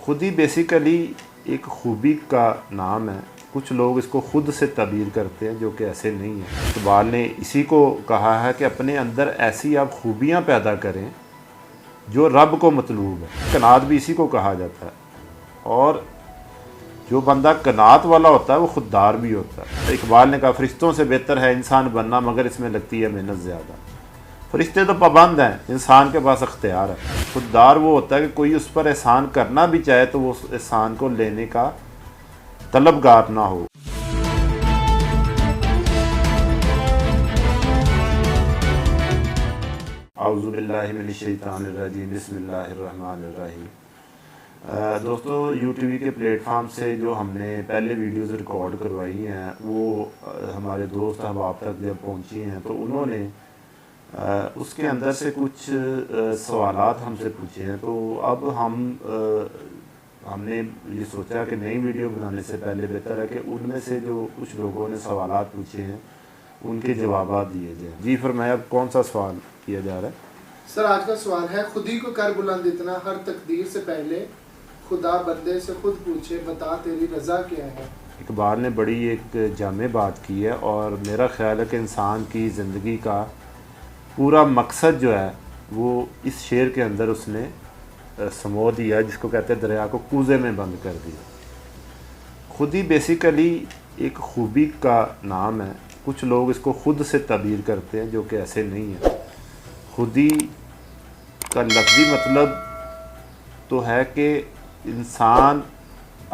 خود ہی بیسیکلی ایک خوبی کا نام ہے. کچھ لوگ اس کو خود سے تعبیر کرتے ہیں جو کہ ایسے نہیں ہیں. اقبال نے اسی کو کہا ہے کہ اپنے اندر ایسی آپ خوبیاں پیدا کریں جو رب کو مطلوب ہے. قناعت بھی اسی کو کہا جاتا ہے، اور جو بندہ قناعت والا ہوتا ہے وہ خوددار بھی ہوتا ہے. اقبال نے کہا فرشتوں سے بہتر ہے انسان بننا مگر اس میں لگتی ہے محنت زیادہ. فرشتے تو پابند ہیں، انسان کے پاس اختیار ہے. خوددار وہ ہوتا ہے کہ کوئی اس پر احسان کرنا بھی چاہے تو وہ اس احسان کو لینے کا طلبگار نہ ہو. اعوذ باللہ من الشیطان الرجیم، بسم اللہ الرحمن الرحیم. دوستو، یو ٹی وی کے پلیٹ فارم سے جو ہم نے پہلے ویڈیوز ریکارڈ کروائی ہیں وہ ہمارے دوست احباب تک جب پہنچی ہیں تو انہوں نے اس کے اندر سے کچھ سوالات ہم سے پوچھے ہیں. تو اب ہم نے یہ سوچا کہ نئی ویڈیو بنانے سے پہلے بہتر ہے کہ ان میں سے جو کچھ لوگوں نے سوالات پوچھے ہیں ان کے جوابات دیے جائیں. جی فرمایا، اب کون سا سوال کیا جا رہا ہے؟ سر آج کا سوال ہے، خودی کو کر بلند اتنا ہر تقدیر سے پہلے خدا بندے سے خود پوچھے بتا تیری رضا کیا ہے. اقبال نے بڑی ایک جامع بات کی ہے، اور میرا خیال ہے کہ انسان کی زندگی کا پورا مقصد جو ہے وہ اس شعر کے اندر اس نے سمو دیا، جس کو کہتے ہیں دریا کو کوزے میں بند کر دیا. خود ہی بیسیکلی ایک خوبی کا نام ہے. کچھ لوگ اس کو خود سے تعبیر کرتے ہیں جو کہ ایسے نہیں ہیں. خودی کا لفظی مطلب تو ہے کہ انسان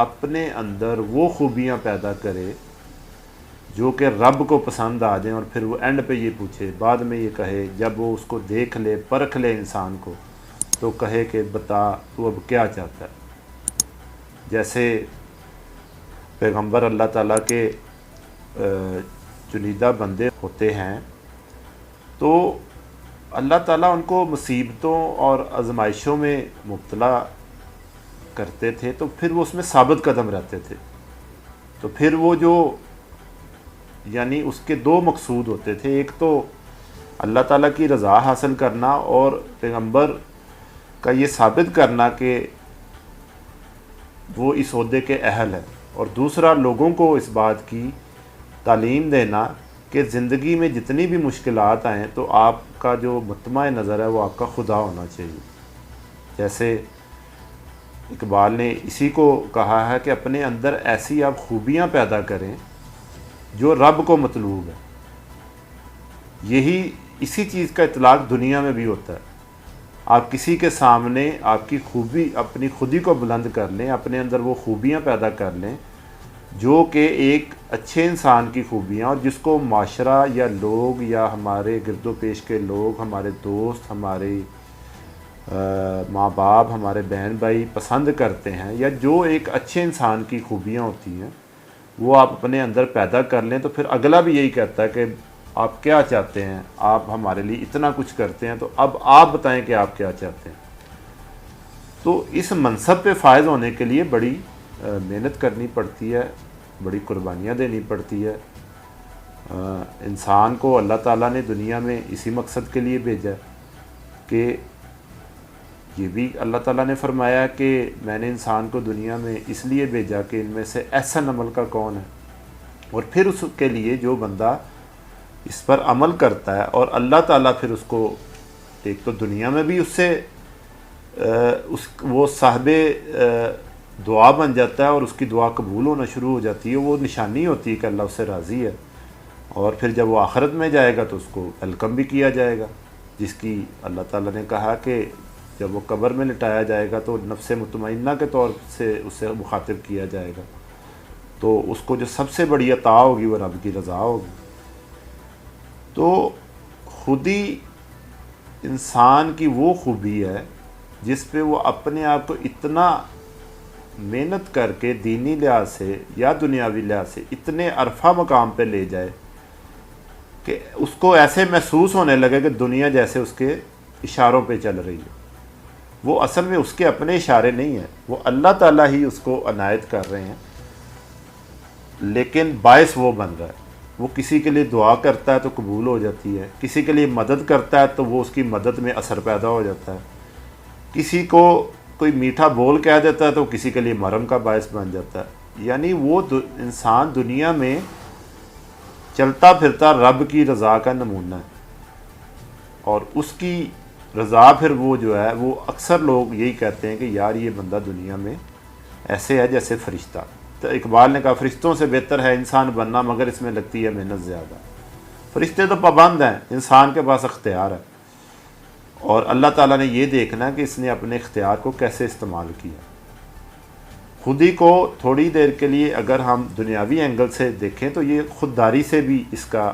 اپنے اندر وہ خوبیاں پیدا کرے جو کہ رب کو پسند آ جائیں، اور پھر وہ اینڈ پہ یہ پوچھے، بعد میں یہ کہے جب وہ اس کو دیکھ لے پرکھ لے انسان کو، تو کہے کہ بتا تو اب کیا چاہتا ہے. جیسے پیغمبر اللہ تعالیٰ کے چنیدہ بندے ہوتے ہیں تو اللہ تعالیٰ ان کو مصیبتوں اور آزمائشوں میں مبتلا کرتے تھے، تو پھر وہ اس میں ثابت قدم رہتے تھے. تو پھر وہ جو یعنی اس کے دو مقصود ہوتے تھے، ایک تو اللہ تعالیٰ کی رضا حاصل کرنا اور پیغمبر کا یہ ثابت کرنا کہ وہ اس عہدے کے اہل ہیں، اور دوسرا لوگوں کو اس بات کی تعلیم دینا کہ زندگی میں جتنی بھی مشکلات آئیں تو آپ کا جو مطمع نظر ہے وہ آپ کا خدا ہونا چاہیے. جیسے اقبال نے اسی کو کہا ہے کہ اپنے اندر ایسی آپ خوبیاں پیدا کریں جو رب کو مطلوب ہے. اسی چیز کا اطلاق دنیا میں بھی ہوتا ہے. آپ کسی کے سامنے آپ کی خوبی، اپنی خودی کو بلند کر لیں، اپنے اندر وہ خوبیاں پیدا کر لیں جو کہ ایک اچھے انسان کی خوبیاں، اور جس کو معاشرہ یا لوگ یا ہمارے گرد و پیش کے لوگ، ہمارے دوست، ہمارے ماں باپ، ہمارے بہن بھائی پسند کرتے ہیں، یا جو ایک اچھے انسان کی خوبیاں ہوتی ہیں وہ آپ اپنے اندر پیدا کر لیں. تو پھر اگلا بھی یہی کہتا ہے کہ آپ کیا چاہتے ہیں، آپ ہمارے لیے اتنا کچھ کرتے ہیں، تو اب آپ بتائیں کہ آپ کیا چاہتے ہیں. تو اس منصب پہ فائز ہونے کے لیے بڑی محنت کرنی پڑتی ہے، بڑی قربانیاں دینی پڑتی ہے. انسان کو اللہ تعالیٰ نے دنیا میں اسی مقصد کے لیے بھیجا کہ یہ بھی اللہ تعالیٰ نے فرمایا کہ میں نے انسان کو دنیا میں اس لیے بھیجا کہ ان میں سے احسن عمل کا کون ہے. اور پھر اس کے لیے جو بندہ اس پر عمل کرتا ہے اور اللہ تعالیٰ پھر اس کو ایک تو دنیا میں بھی اس سے وہ صاحب دعا بن جاتا ہے اور اس کی دعا قبول ہونا شروع ہو جاتی ہے، وہ نشانی ہوتی ہے کہ اللہ اس سے راضی ہے. اور پھر جب وہ آخرت میں جائے گا تو اس کو ویلکم بھی کیا جائے گا، جس کی اللہ تعالیٰ نے کہا کہ جب وہ قبر میں لٹایا جائے گا تو نفس مطمئنہ کے طور سے اس سے مخاطب کیا جائے گا. تو اس کو جو سب سے بڑی عطا ہوگی وہ رب کی رضا ہوگی. تو خودی انسان کی وہ خوبی ہے جس پہ وہ اپنے آپ کو اتنا محنت کر کے دینی لحاظ سے یا دنیاوی لحاظ سے اتنے عرفہ مقام پہ لے جائے کہ اس کو ایسے محسوس ہونے لگے کہ دنیا جیسے اس کے اشاروں پہ چل رہی ہے. وہ اصل میں اس کے اپنے اشارے نہیں ہیں، وہ اللہ تعالیٰ ہی اس کو عنایت کر رہے ہیں، لیکن باعث وہ بن رہا ہے. وہ کسی کے لیے دعا کرتا ہے تو قبول ہو جاتی ہے، کسی کے لیے مدد کرتا ہے تو وہ اس کی مدد میں اثر پیدا ہو جاتا ہے، کسی کو کوئی میٹھا بول کہہ دیتا ہے تو کسی کے لیے مرم کا باعث بن جاتا ہے. یعنی وہ انسان دنیا میں چلتا پھرتا رب کی رضا کا نمونہ ہے، اور اس کی رضا پھر وہ جو ہے وہ اکثر لوگ یہی کہتے ہیں کہ یار یہ بندہ دنیا میں ایسے ہے جیسے فرشتہ. تو اقبال نے کہا فرشتوں سے بہتر ہے انسان بننا، مگر اس میں لگتی ہے محنت زیادہ. فرشتے تو پابند ہیں، انسان کے پاس اختیار ہے، اور اللہ تعالیٰ نے یہ دیکھنا ہے کہ اس نے اپنے اختیار کو کیسے استعمال کیا. خود ہی کو تھوڑی دیر کے لیے اگر ہم دنیاوی اینگل سے دیکھیں تو یہ خودداری سے بھی اس کا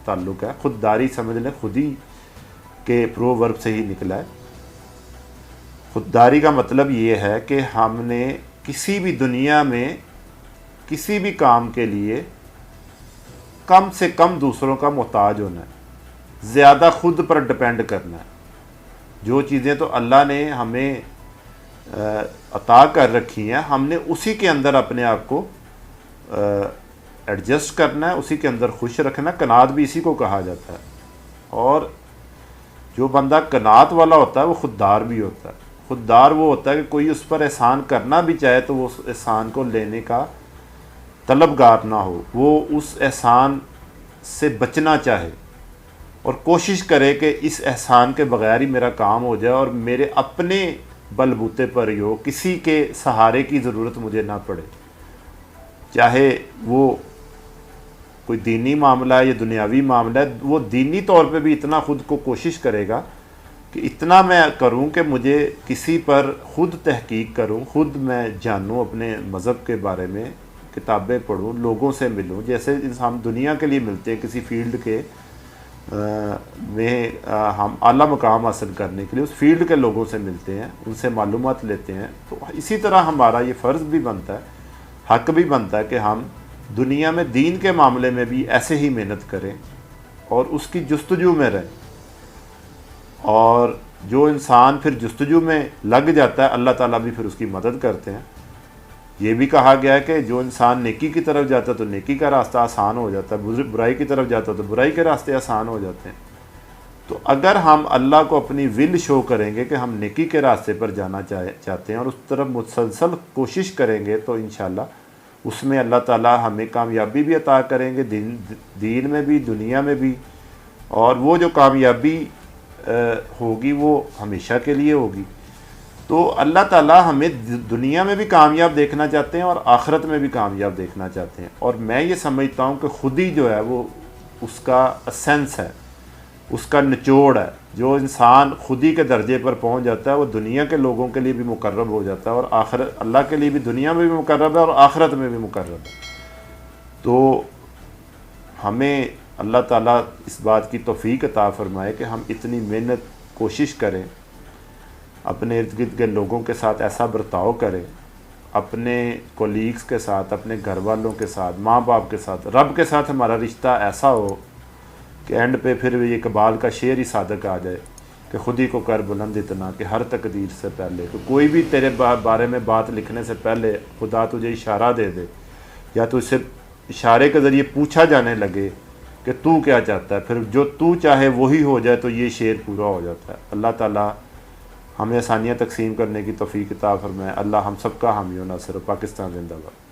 تعلق ہے. خودداری سمجھ لیں خود ہی کے پرو ورب سے ہی نکلا ہے. خودداری کا مطلب یہ ہے کہ ہم نے کسی بھی دنیا میں کسی بھی کام کے لیے کم سے کم دوسروں کا محتاج ہونا ہے، زیادہ خود پر ڈپینڈ کرنا ہے. جو چیزیں تو اللہ نے ہمیں عطا کر رکھی ہیں ہم نے اسی کے اندر اپنے آپ کو ایڈجسٹ کرنا ہے، اسی کے اندر خوش رکھنا ہے. قناعت بھی اسی کو کہا جاتا ہے. اور جو بندہ قناعت والا ہوتا ہے وہ خوددار بھی ہوتا ہے. خوددار وہ ہوتا ہے کہ کوئی اس پر احسان کرنا بھی چاہے تو وہ اس احسان کو لینے کا طلبگار نہ ہو، وہ اس احسان سے بچنا چاہے اور کوشش کرے کہ اس احسان کے بغیر ہی میرا کام ہو جائے اور میرے اپنے بل بوتے پر ہی ہو، کسی کے سہارے کی ضرورت مجھے نہ پڑے. چاہے وہ کوئی دینی معاملہ ہے یا دنیاوی معاملہ ہے، وہ دینی طور پہ بھی اتنا خود کو کوشش کرے گا کہ اتنا میں کروں کہ مجھے کسی پر خود تحقیق کروں، خود میں جانوں اپنے مذہب کے بارے میں، کتابیں پڑھوں، لوگوں سے ملوں. جیسے ہم دنیا کے لیے ملتے ہیں کسی فیلڈ کے میں ہم اعلیٰ مقام حاصل کرنے کے لیے اس فیلڈ کے لوگوں سے ملتے ہیں، ان سے معلومات لیتے ہیں. تو اسی طرح ہمارا یہ فرض بھی بنتا ہے، حق بھی بنتا ہے کہ ہم دنیا میں دین کے معاملے میں بھی ایسے ہی محنت کریں اور اس کی جستجو میں رہیں. اور جو انسان پھر جستجو میں لگ جاتا ہے اللہ تعالیٰ بھی پھر اس کی مدد کرتے ہیں. یہ بھی کہا گیا ہے کہ جو انسان نیکی کی طرف جاتا ہے تو نیکی کا راستہ آسان ہو جاتا ہے، برائی کی طرف جاتا ہے تو برائی کے راستے آسان ہو جاتے ہیں. تو اگر ہم اللہ کو اپنی ول شو کریں گے کہ ہم نیکی کے راستے پر جانا چاہتے ہیں اور اس طرف مسلسل کوشش کریں گے تو انشاءاللہ اس میں اللہ تعالیٰ ہمیں کامیابی بھی عطا کریں گے، دین میں بھی دنیا میں بھی. اور وہ جو کامیابی ہوگی وہ ہمیشہ کے لیے ہوگی. تو اللہ تعالیٰ ہمیں دنیا میں بھی کامیاب دیکھنا چاہتے ہیں اور آخرت میں بھی کامیاب دیکھنا چاہتے ہیں. اور میں یہ سمجھتا ہوں کہ خود ہی جو ہے وہ اس کا اسینس ہے، اس کا نچوڑ ہے. جو انسان خود ہی کے درجے پر پہنچ جاتا ہے وہ دنیا کے لوگوں کے لیے بھی مقرب ہو جاتا ہے، اور آخرت اللہ کے لیے بھی دنیا میں بھی مقرب ہے اور آخرت میں بھی مقرب ہے. تو ہمیں اللہ تعالیٰ اس بات کی توفیق عطا فرمائے کہ ہم اتنی محنت کوشش کریں، اپنے ارد گرد کے لوگوں کے ساتھ ایسا برتاؤ کریں، اپنے کولیگز کے ساتھ، اپنے گھر والوں کے ساتھ، ماں باپ کے ساتھ، رب کے ساتھ ہمارا رشتہ ایسا ہو کہ اینڈ پہ پھر یہ اقبال کا شعر ہی صادق آ جائے کہ خود ہی کو کر بلند اتنا کہ ہر تقدیر سے پہلے. تو کوئی بھی تیرے بارے میں بات لکھنے سے پہلے خدا تجھے اشارہ دے دے یا تو اسے اشارے کے ذریعے پوچھا جانے لگے کہ تو کیا چاہتا ہے، پھر جو تو چاہے وہی ہو جائے تو یہ شعر پورا ہو جاتا ہے. اللہ تعالیٰ ہمیں آسانیاں تقسیم کرنے کی توفیق عطا فرمائے. اللہ ہم سب کا حامی و ناصر. پاکستان زندہ باد.